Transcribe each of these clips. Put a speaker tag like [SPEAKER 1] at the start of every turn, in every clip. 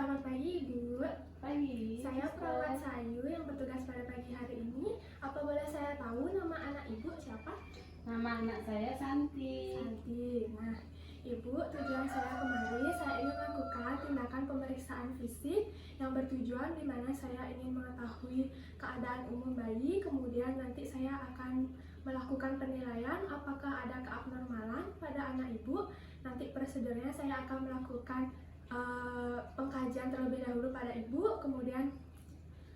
[SPEAKER 1] Selamat pagi, Ibu.
[SPEAKER 2] Pagi.
[SPEAKER 1] Saya perawat Sayu yang bertugas pada pagi hari ini. Apa boleh saya tahu nama anak Ibu siapa?
[SPEAKER 2] Nama anak saya Santi.
[SPEAKER 1] Santi. Nah, Ibu, tujuan saya kemari, saya ingin melakukan tindakan pemeriksaan fisik yang bertujuan di mana saya ingin mengetahui keadaan umum bayi, kemudian nanti saya akan melakukan penilaian apakah ada keabnormalan pada anak Ibu. Nanti prosedurnya saya akan melakukan pengkajian terlebih dahulu pada Ibu, kemudian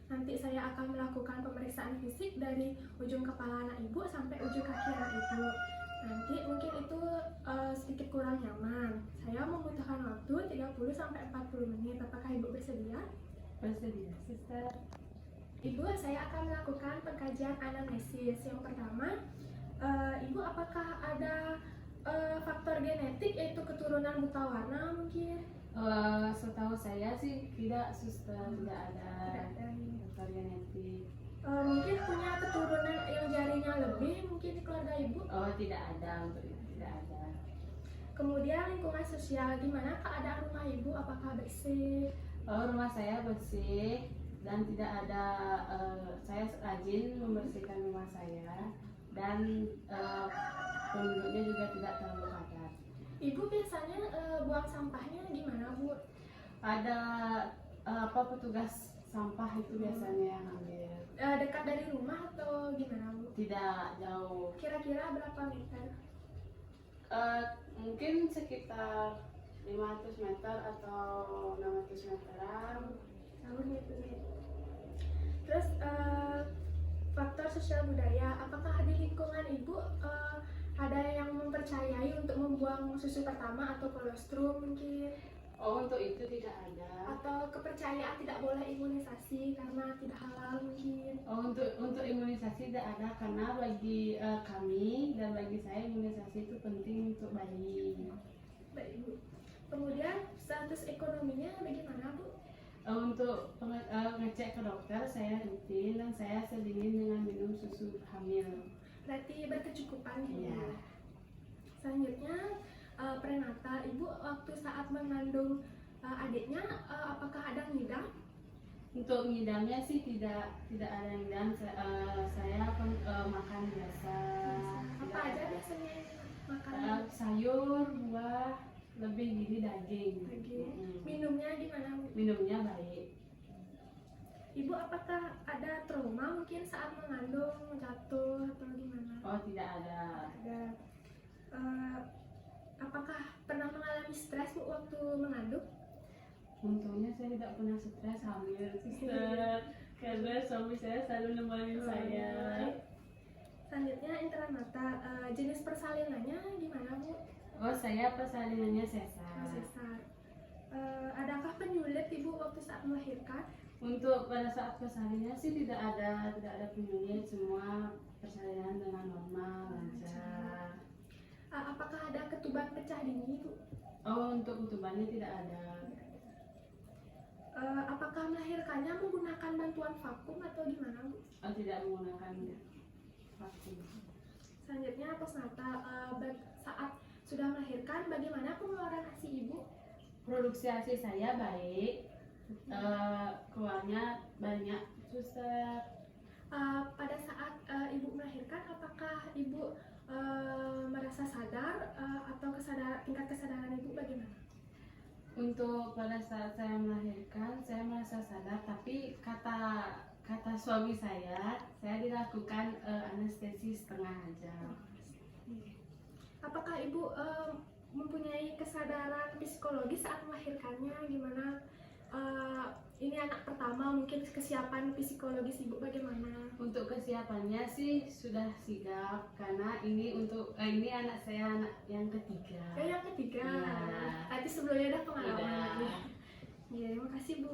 [SPEAKER 1] nanti saya akan melakukan pemeriksaan fisik dari ujung kepala anak Ibu sampai ujung kaki anak Ibu. Nanti mungkin itu sedikit kurang nyaman. Saya membutuhkan waktu 30-40 menit. Apakah Ibu bersedia?
[SPEAKER 2] Bersedia, Sister.
[SPEAKER 1] Ibu, saya akan melakukan pengkajian anamnesis. Yang pertama, Ibu apakah ada faktor genetik yaitu keturunan buta warna mungkin?
[SPEAKER 2] Setahu saya sih tidak, Suster, tidak ada faktor genetik.
[SPEAKER 1] Mungkin punya keturunan yang jarinya lebih mungkin di keluarga Ibu?
[SPEAKER 2] Oh, tidak ada, untuk itu tidak ada.
[SPEAKER 1] Kemudian lingkungan sosial, gimana keadaan rumah Ibu? Apakah bersih?
[SPEAKER 2] Rumah saya bersih dan tidak ada. Saya rajin membersihkan rumah saya dan penduduknya juga tidak terlalu padat.
[SPEAKER 1] Ibu biasanya buang sampahnya gimana, Bu?
[SPEAKER 2] Ada petugas sampah itu biasanya yang ambil.
[SPEAKER 1] Dekat dari rumah atau gimana, Bu?
[SPEAKER 2] Tidak jauh.
[SPEAKER 1] Kira-kira berapa meter?
[SPEAKER 2] Mungkin sekitar 500 meter atau 600 meteran.
[SPEAKER 1] Jauh gitu. Terus faktor sosial budaya, apakah di lingkungan Ibu ada yang mempercayai untuk membuang susu pertama atau kolostrum mungkin?
[SPEAKER 2] Oh, untuk itu tidak ada.
[SPEAKER 1] Atau kepercayaan tidak boleh imunisasi karena tidak halal mungkin?
[SPEAKER 2] Oh, untuk imunisasi tidak ada karena bagi kami dan bagi saya imunisasi itu penting untuk bayi.
[SPEAKER 1] Baik, Bu. Kemudian status ekonominya bagaimana, Bu?
[SPEAKER 2] Untuk ngecek ke dokter saya rutin dan saya selingi dengan minum susu hamil.
[SPEAKER 1] Berarti berkecukupan gitu.
[SPEAKER 2] Iya.
[SPEAKER 1] Selanjutnya prenatal, Ibu waktu saat mengandung adiknya apakah ada ngidam?
[SPEAKER 2] Untuk ngidamnya sih tidak ada ngidam. Saya makan biasa.
[SPEAKER 1] Apa aja biasanya makan?
[SPEAKER 2] Sayur, buah, lebih gini daging.
[SPEAKER 1] Minumnya gimana, Bu?
[SPEAKER 2] Minumnya baik.
[SPEAKER 1] Ibu apakah ada trauma mungkin saat mengandung, jatuh atau gimana?
[SPEAKER 2] Oh, tidak ada.
[SPEAKER 1] Ada. Apakah pernah mengalami stres, Bu, waktu mengandung?
[SPEAKER 2] Untungnya saya tidak pernah stres hamil, Sister. Karena suami saya selalu nemenin saya.
[SPEAKER 1] Selanjutnya intranata, jenis persalinannya gimana, Bu?
[SPEAKER 2] Oh, saya persalinannya sesar.
[SPEAKER 1] Sesar. Adakah penyulit Ibu waktu saat melahirkan?
[SPEAKER 2] Untuk pada saat persalinan sih tidak ada penyulit, semua persalinan dengan normal, lancar.
[SPEAKER 1] Apakah ada ketuban pecah dini, Bu?
[SPEAKER 2] Oh, untuk ketubannya tidak ada.
[SPEAKER 1] Apakah melahirkannya menggunakan bantuan vakum atau gimana, Bu?
[SPEAKER 2] Oh, tidak menggunakan vakum.
[SPEAKER 1] Selanjutnya postnatal, saat sudah melahirkan bagaimana pengeluaran ASI Ibu?
[SPEAKER 2] Produksi ASI saya baik, keluarnya banyak, Suster.
[SPEAKER 1] Pada saat Ibu melahirkan, apakah Ibu merasa sadar atau tingkat kesadaran Ibu bagaimana?
[SPEAKER 2] Untuk pada saat saya melahirkan, saya merasa sadar, tapi kata suami saya dilakukan anestesi setengah aja.
[SPEAKER 1] Apakah Ibu mempunyai kesadaran psikologis saat melahirkannya? Gimana? Ini anak pertama, mungkin kesiapan psikologis Ibu bagaimana?
[SPEAKER 2] Untuk kesiapannya sih sudah sigap karena ini anak saya anak yang ketiga.
[SPEAKER 1] Yang ketiga.
[SPEAKER 2] Ya.
[SPEAKER 1] Nanti sebelumnya ada pengalaman
[SPEAKER 2] Iya.
[SPEAKER 1] lagi. Ya, terima kasih, Bu.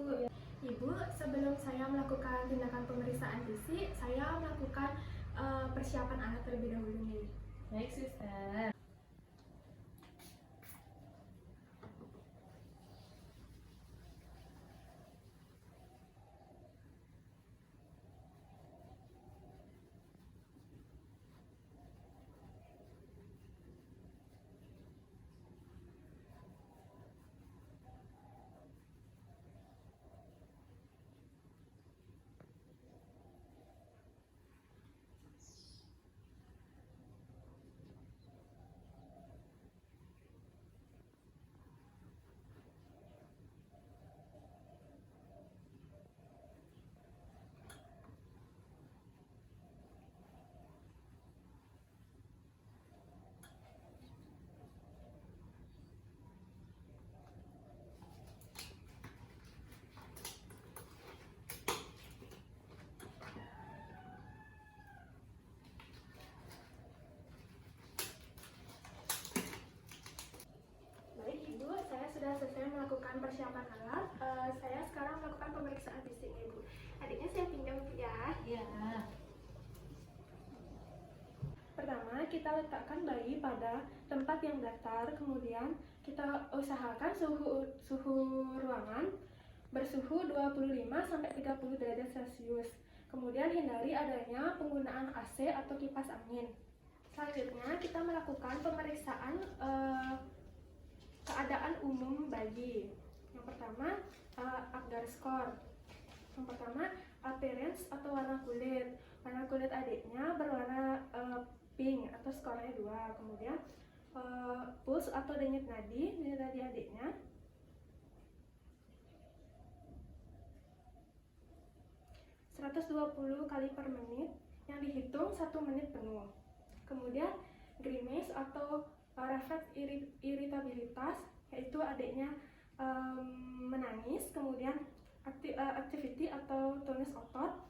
[SPEAKER 1] Ibu, sebelum saya melakukan tindakan pemeriksaan fisik, saya melakukan persiapan anak terlebih dahulu nih.
[SPEAKER 2] Baik, Sister.
[SPEAKER 1] kita letakkan bayi pada tempat yang datar, kemudian kita usahakan suhu ruangan bersuhu 25-30 derajat Celcius. Kemudian hindari adanya penggunaan AC atau kipas angin. Selanjutnya kita melakukan pemeriksaan keadaan umum bayi. Yang pertama, Apgar score. Yang pertama, appearance atau warna kulit. Warna kulit adiknya berwarna pink atau skornya 2. Kemudian pulse atau denyut nadi adiknya 120 kali per menit yang dihitung 1 menit penuh. Kemudian grimace atau refleks iritabilitas, yaitu adiknya menangis. Kemudian activity atau tonus otot,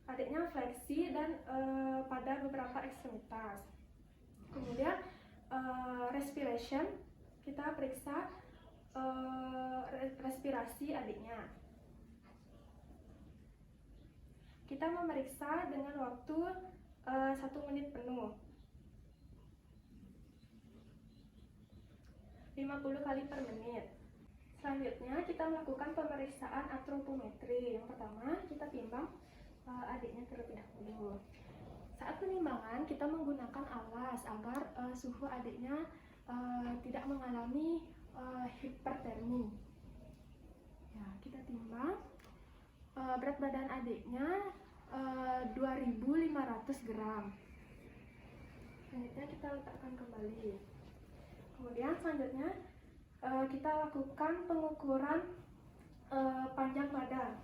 [SPEAKER 1] adiknya fleksi dan pada beberapa ekstremitas. Kemudian respiration, kita periksa respirasi adiknya. Kita memeriksa dengan waktu 1 menit penuh, 50 kali per menit. Selanjutnya kita melakukan pemeriksaan antropometri. Yang pertama, kita timbang adiknya terlebih dahulu. Saat penimbangan kita menggunakan alas agar suhu adiknya tidak mengalami hipertermi. Ya, kita timbang berat badan adiknya 2.500 gram. Selanjutnya kita letakkan kembali. Kemudian selanjutnya kita lakukan pengukuran panjang badan.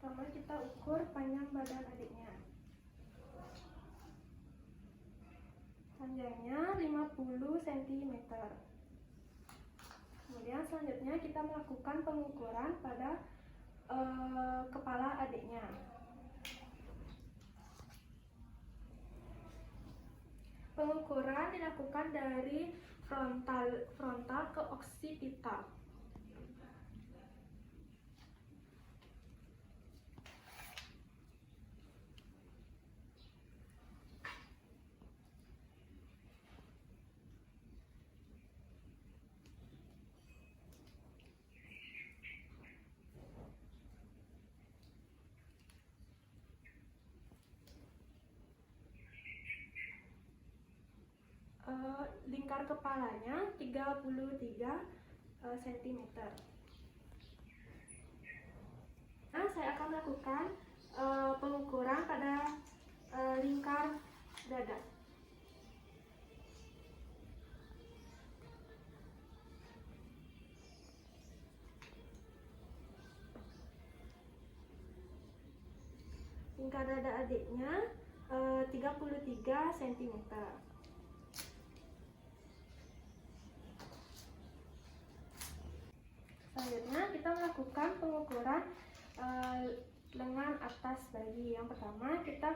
[SPEAKER 1] Pertama kita ukur panjang badan adiknya. Panjangnya 50 cm. Kemudian selanjutnya kita melakukan pengukuran pada kepala adiknya. Pengukuran dilakukan dari frontal ke oksipital. Lingkar kepalanya 33 cm. Nah, saya akan melakukan pengukuran pada lingkar dada. Lingkar dada adiknya 33 cm. Selanjutnya kita melakukan pengukuran lengan atas bayi. Yang pertama kita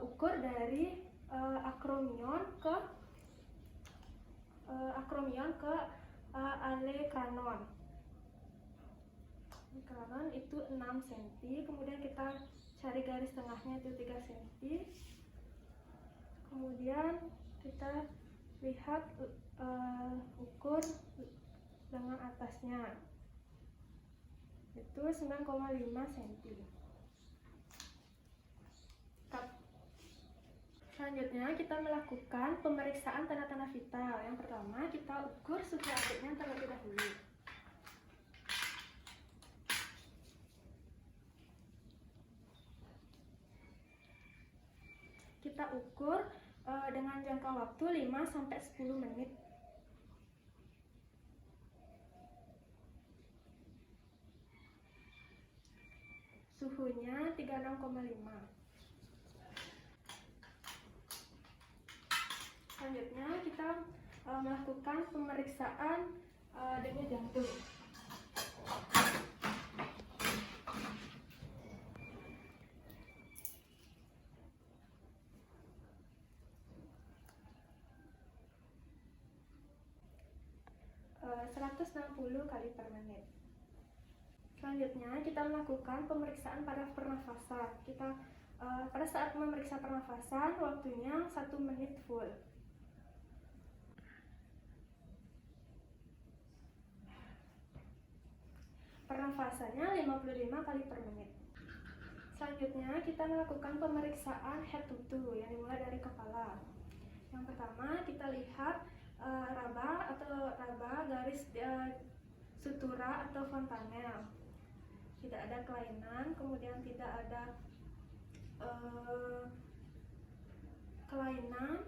[SPEAKER 1] ukur dari akromion ke alekranon. Kranon itu 6 cm. Kemudian kita cari garis tengahnya itu 3 cm. Kemudian kita lihat ukur lengan atasnya itu 9,5 cm. Selanjutnya kita melakukan pemeriksaan tanda-tanda vital. Yang pertama kita ukur suhu adiknya terlebih dahulu. Kita ukur dengan jangka waktu 5-10 menit. Suhunya 36,5. Selanjutnya kita melakukan pemeriksaan denyut jantung. 160 kali per menit. Selanjutnya kita melakukan pemeriksaan pada pernafasan. Pada saat memeriksa pernafasan waktunya 1 menit full. Pernafasannya 55 kali per menit. Selanjutnya kita melakukan pemeriksaan head to toe yang dimulai dari kepala. Yang pertama kita lihat raba garis sutura atau fontanel. Tidak ada kelainan, kemudian tidak ada kelainan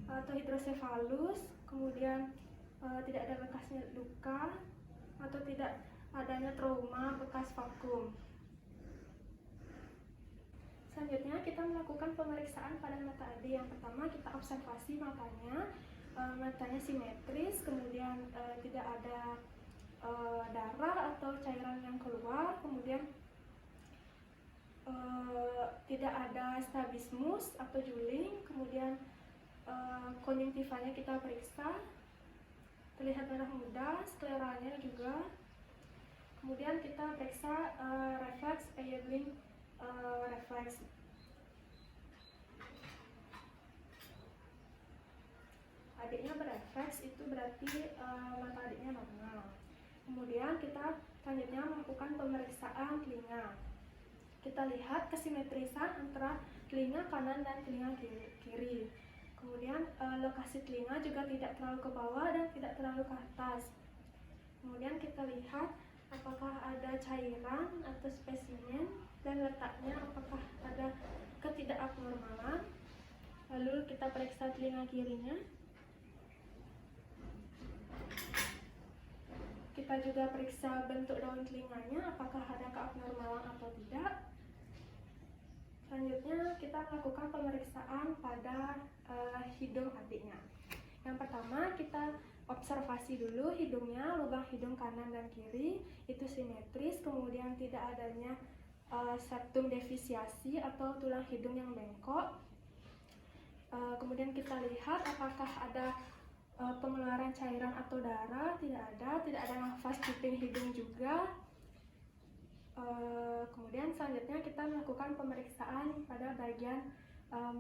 [SPEAKER 1] atau hidrosefalus, kemudian tidak ada bekasnya luka atau tidak adanya trauma bekas vakum. Selanjutnya kita melakukan pemeriksaan pada mata adik. Yang pertama kita observasi matanya, matanya simetris, kemudian tidak ada darah atau cairan yang keluar, kemudian tidak ada strabismus atau juling, kemudian konjungtivanya kita periksa, terlihat merah muda, skleranya juga, kemudian kita periksa refleks Ewing refleks. Adiknya berefleks itu berarti mata adiknya normal. Kemudian kita selanjutnya melakukan pemeriksaan telinga. Kita lihat kesimetrisan antara telinga kanan dan telinga kiri. Kemudian lokasi telinga juga tidak terlalu ke bawah dan tidak terlalu ke atas. Kemudian kita lihat apakah ada cairan atau spesimen dan letaknya apakah ada ketidakabnormalan. Lalu kita periksa telinga kirinya. Kita juga periksa bentuk daun telinganya, apakah ada keabnormalan atau tidak. Selanjutnya kita melakukan pemeriksaan pada hidung adiknya. Yang pertama kita observasi dulu hidungnya, lubang hidung kanan dan kiri itu simetris, kemudian tidak adanya septum defisiasi atau tulang hidung yang bengkok. Kemudian kita lihat apakah ada pengeluaran cairan atau darah, tidak ada nafas cuping hidung juga. Kemudian selanjutnya kita melakukan pemeriksaan pada bagian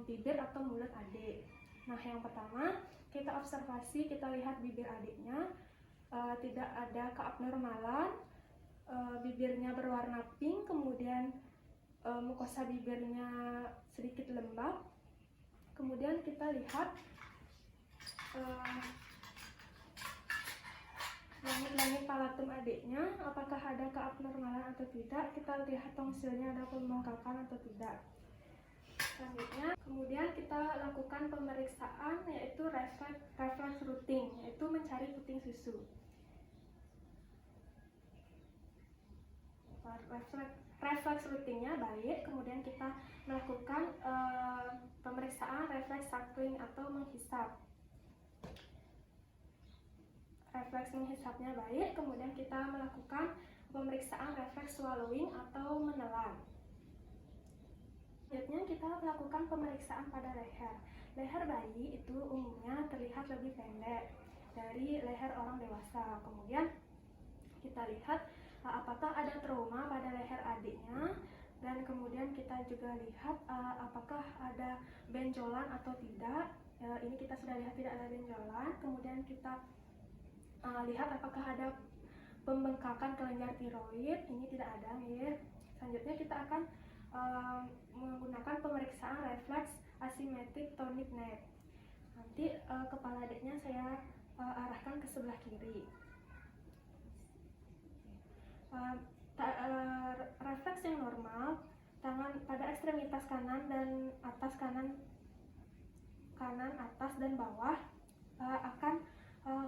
[SPEAKER 1] bibir atau mulut adik. Nah, yang pertama kita observasi, kita lihat bibir adiknya, tidak ada keabnormalan, bibirnya berwarna pink, kemudian mukosa bibirnya sedikit lembab. Kemudian kita lihat langit-langit palatum adiknya, apakah ada keabnormalan atau tidak. Kita lihat tongsilnya ada pembengkakan atau tidak. Selanjutnya, kemudian kita lakukan pemeriksaan yaitu refleks routing, yaitu mencari puting susu. Refleks routingnya baik, kemudian kita melakukan pemeriksaan refleks suckling atau menghisap. Refleks menghisapnya baik, kemudian kita melakukan pemeriksaan refleks swallowing atau menelan. Selanjutnya kita melakukan pemeriksaan pada leher. Leher bayi itu umumnya terlihat lebih pendek dari leher orang dewasa. Kemudian kita lihat apakah ada trauma pada leher adiknya, dan kemudian kita juga lihat apakah ada benjolan atau tidak. Ini kita sudah lihat tidak ada benjolan. Kemudian kita lihat apakah ada pembengkakan kelenjar tiroid, ini tidak ada ya. Selanjutnya kita akan menggunakan pemeriksaan refleks asimetrik tonic neck. Nanti kepala adiknya saya arahkan ke sebelah kiri. Refleks yang normal, tangan pada ekstremitas kanan dan atas, kanan atas dan bawah akan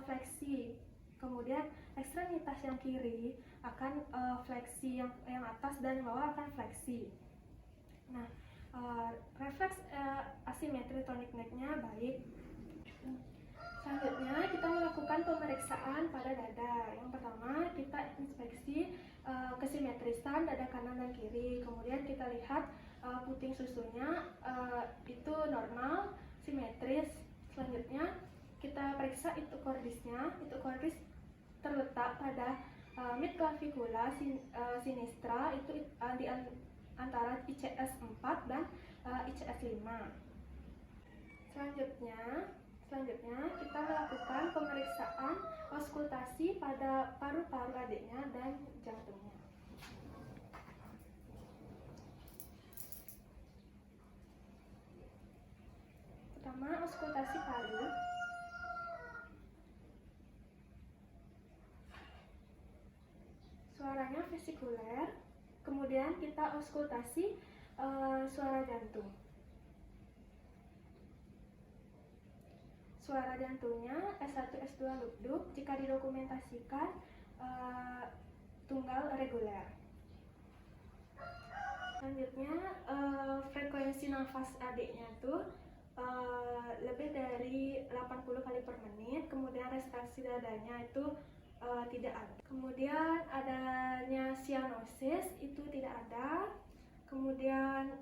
[SPEAKER 1] fleksi. Kemudian ekstremitas yang kiri akan fleksi, yang atas dan bawah akan fleksi. Nah, refleks asimetri tonic neck-nya baik. Selanjutnya kita melakukan pemeriksaan pada dada. Yang pertama kita inspeksi kesimetrisan dada kanan dan kiri. Kemudian kita lihat puting susunya itu normal, simetris. Selanjutnya kita periksa itu cordisnya. Itu cordis terletak pada mid clavicula sinistra itu di antara ICS 4 dan ICS 5. Selanjutnya kita melakukan pemeriksaan auskultasi pada paru-paru adiknya dan jantungnya. Pertama, auskultasi paru. Suaranya vesikuler. Kemudian kita auskultasi suara jantung. Suara jantungnya S1 S2 lubduk, jika didokumentasikan tunggal reguler. Selanjutnya frekuensi nafas adiknya tuh lebih dari 80 kali per menit. Kemudian respirasi dadanya itu tidak ada. Kemudian adanya cyanosis itu tidak ada. Kemudian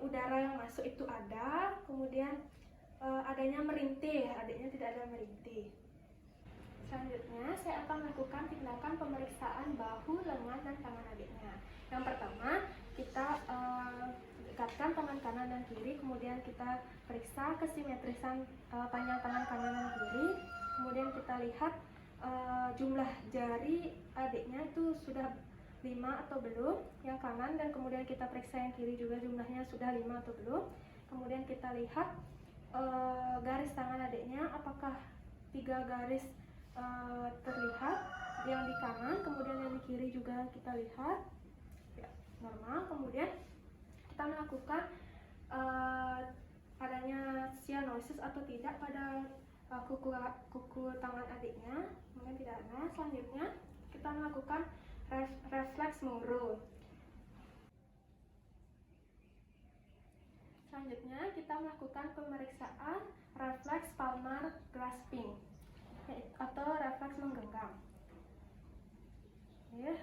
[SPEAKER 1] udara yang masuk itu ada. Kemudian adanya merintih, adiknya tidak ada merintih. Selanjutnya saya akan melakukan tindakan pemeriksaan bahu, lengan, dan tangan adiknya. Yang pertama, kita dekatkan tangan kanan dan kiri, kemudian kita periksa kesimetrisan panjang tangan kanan dan kiri. Kemudian kita lihat jumlah jari adiknya itu sudah 5 atau belum, yang kanan, dan kemudian kita periksa yang kiri juga jumlahnya sudah 5 atau belum. Kemudian kita lihat garis tangan adiknya apakah 3 garis terlihat, yang di kanan, kemudian yang di kiri juga kita lihat ya, normal. Kemudian kita melakukan adanya cyanosis atau tidak pada kuku tangan adiknya, mungkin tidak ada. Selanjutnya kita melakukan refleks Monro. Selanjutnya kita melakukan pemeriksaan refleks palmar grasping atau refleks menggenggam. Ya,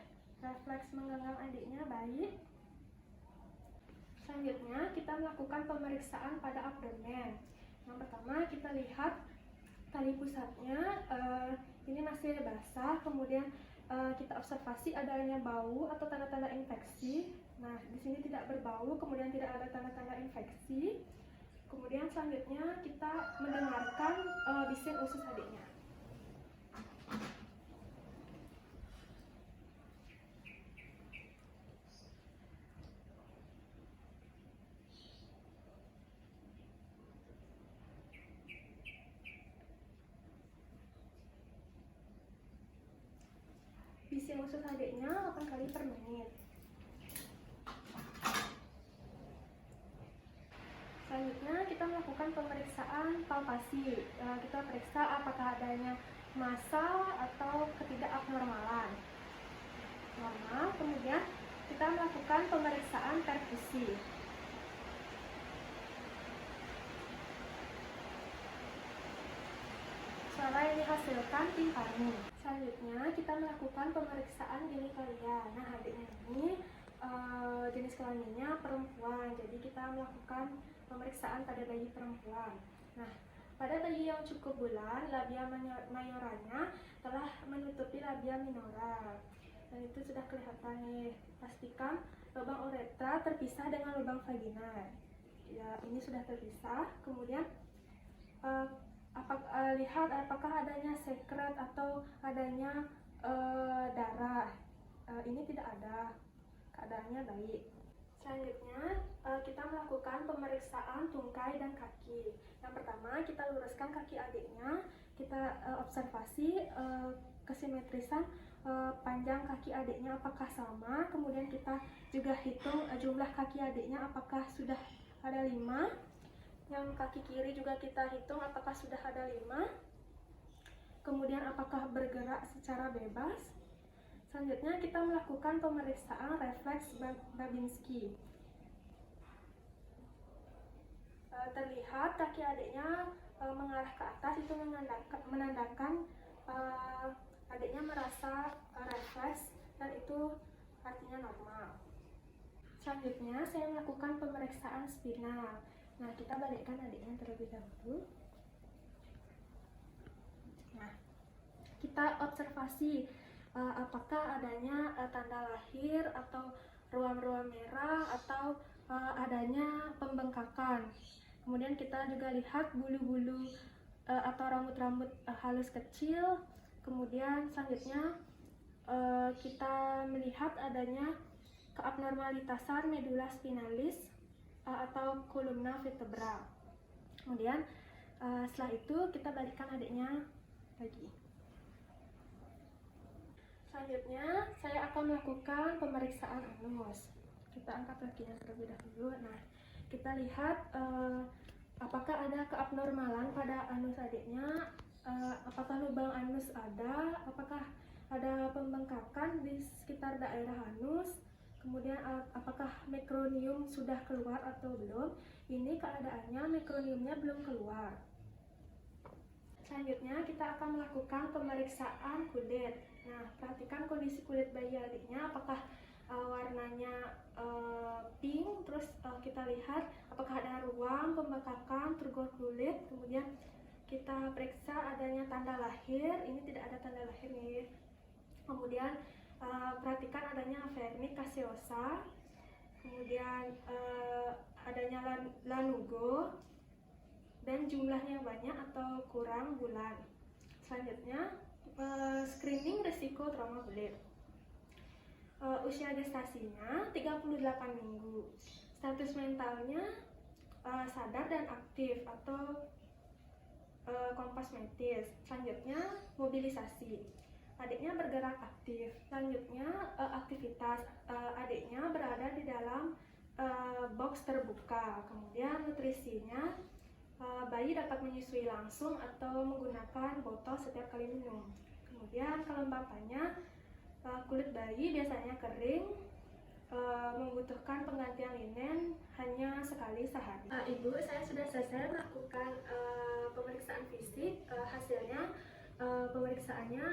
[SPEAKER 1] refleks menggenggam adiknya baik. Selanjutnya kita melakukan pemeriksaan pada abdomen. Yang pertama kita lihat tali pusatnya ini masih basah, kemudian kita observasi adanya bau atau tanda-tanda infeksi. Nah, di sini tidak berbau, kemudian tidak ada tanda-tanda infeksi. Kemudian selanjutnya kita mendengarkan bising usus adiknya. Bising usus adiknya 8 kali per menit. Selanjutnya kita melakukan pemeriksaan palpasi. Kita periksa apakah adanya massa atau ketidakabnormalan. Normal. Kemudian kita melakukan pemeriksaan perfusi. Suara yang dihasilkan timpani. Selanjutnya kita melakukan pemeriksaan genitalia. Nah, adiknya ini jenis kelaminnya perempuan, jadi kita melakukan pemeriksaan pada bayi perempuan. Nah, pada bayi yang cukup bulan, labia mayoranya telah menutupi labia minora, dan itu sudah kelihatan nih. Pastikan lubang uretra terpisah dengan lubang vagina. Ya, ini sudah terpisah. Kemudian lihat apakah adanya sekret atau adanya darah. Ini tidak ada, keadaannya baik. Selanjutnya kita melakukan pemeriksaan tungkai dan kaki. Yang pertama kita luruskan kaki adiknya, kita observasi kesimetrisan panjang kaki adiknya apakah sama. Kemudian kita juga hitung jumlah kaki adiknya apakah sudah ada 5. Yang kaki kiri juga kita hitung apakah sudah ada 5. Kemudian apakah bergerak secara bebas. Selanjutnya kita melakukan pemeriksaan refleks Babinski. Terlihat kaki adiknya mengarah ke atas, itu menandakan adiknya merasa refleks, dan itu artinya normal. Selanjutnya saya melakukan pemeriksaan spinal. Nah, kita balikkan adiknya terlebih dahulu. Nah, kita observasi apakah adanya tanda lahir atau ruam-ruam merah atau adanya pembengkakan. Kemudian kita juga lihat bulu-bulu atau rambut-rambut halus kecil. Kemudian selanjutnya kita melihat adanya keabnormalitasan medula spinalis atau kolumna vertebral. Kemudian setelah itu kita balikkan adiknya lagi. Selanjutnya saya akan melakukan pemeriksaan anus. Kita angkat kakinya terlebih dahulu. Nah, kita lihat apakah ada keabnormalan pada anus adiknya, apakah lubang anus ada, apakah ada pembengkakan di sekitar daerah anus, kemudian apakah mekronium sudah keluar atau belum. Ini keadaannya mekroniumnya belum keluar. Selanjutnya kita akan melakukan pemeriksaan kulit. Nah, perhatikan kondisi kulit bayi adiknya, apakah warnanya pink, terus kita lihat apakah ada ruam, pembengkakan, turgor kulit. Kemudian kita periksa adanya tanda lahir, ini tidak ada tanda lahir nih. Kemudian perhatikan adanya vernik caseosa, kemudian adanya lanugo, dan jumlahnya banyak atau kurang bulan. Selanjutnya screening risiko trauma kulit. Usia gestasinya 38 minggu. Status mentalnya sadar dan aktif atau kompas mentis. Selanjutnya mobilisasi. Adiknya bergerak aktif. Selanjutnya aktivitas. Adiknya berada di dalam box terbuka. Kemudian nutrisinya, bayi dapat menyusui langsung atau menggunakan botol setiap kali minum. Kemudian kelembapannya, kulit bayi biasanya kering, membutuhkan penggantian linen hanya sekali sehari. Ibu, saya sudah selesai melakukan pemeriksaan fisik. Hasilnya pemeriksaannya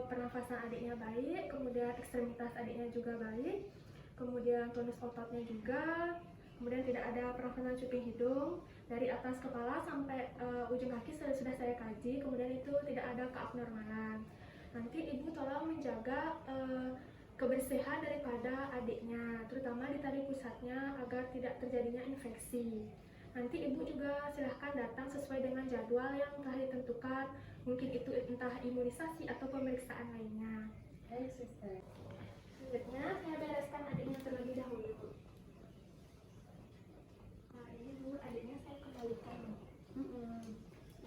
[SPEAKER 1] pernafasan adiknya baik, kemudian ekstremitas adiknya juga baik, kemudian tonus ototnya juga, kemudian tidak ada pernafasan cuping hidung. Dari atas kepala sampai ujung kaki sudah saya kaji, kemudian itu tidak ada keabnormalan. Nanti ibu tolong menjaga kebersihan daripada adiknya, terutama di tali pusatnya agar tidak terjadinya infeksi. Nanti ibu juga silahkan datang sesuai dengan jadwal yang telah ditentukan, mungkin itu entah imunisasi atau pemeriksaan lainnya.
[SPEAKER 2] Baik, suster.
[SPEAKER 1] Selanjutnya saya bereskan adiknya terlebih dahulu. Nah, ini dulu adiknya saya kembalikan.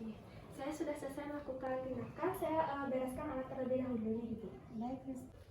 [SPEAKER 1] Nih, saya sudah selesai melakukan tindakan, saya bereskan alat terlebih dahulu gitu.
[SPEAKER 2] Baik, suster.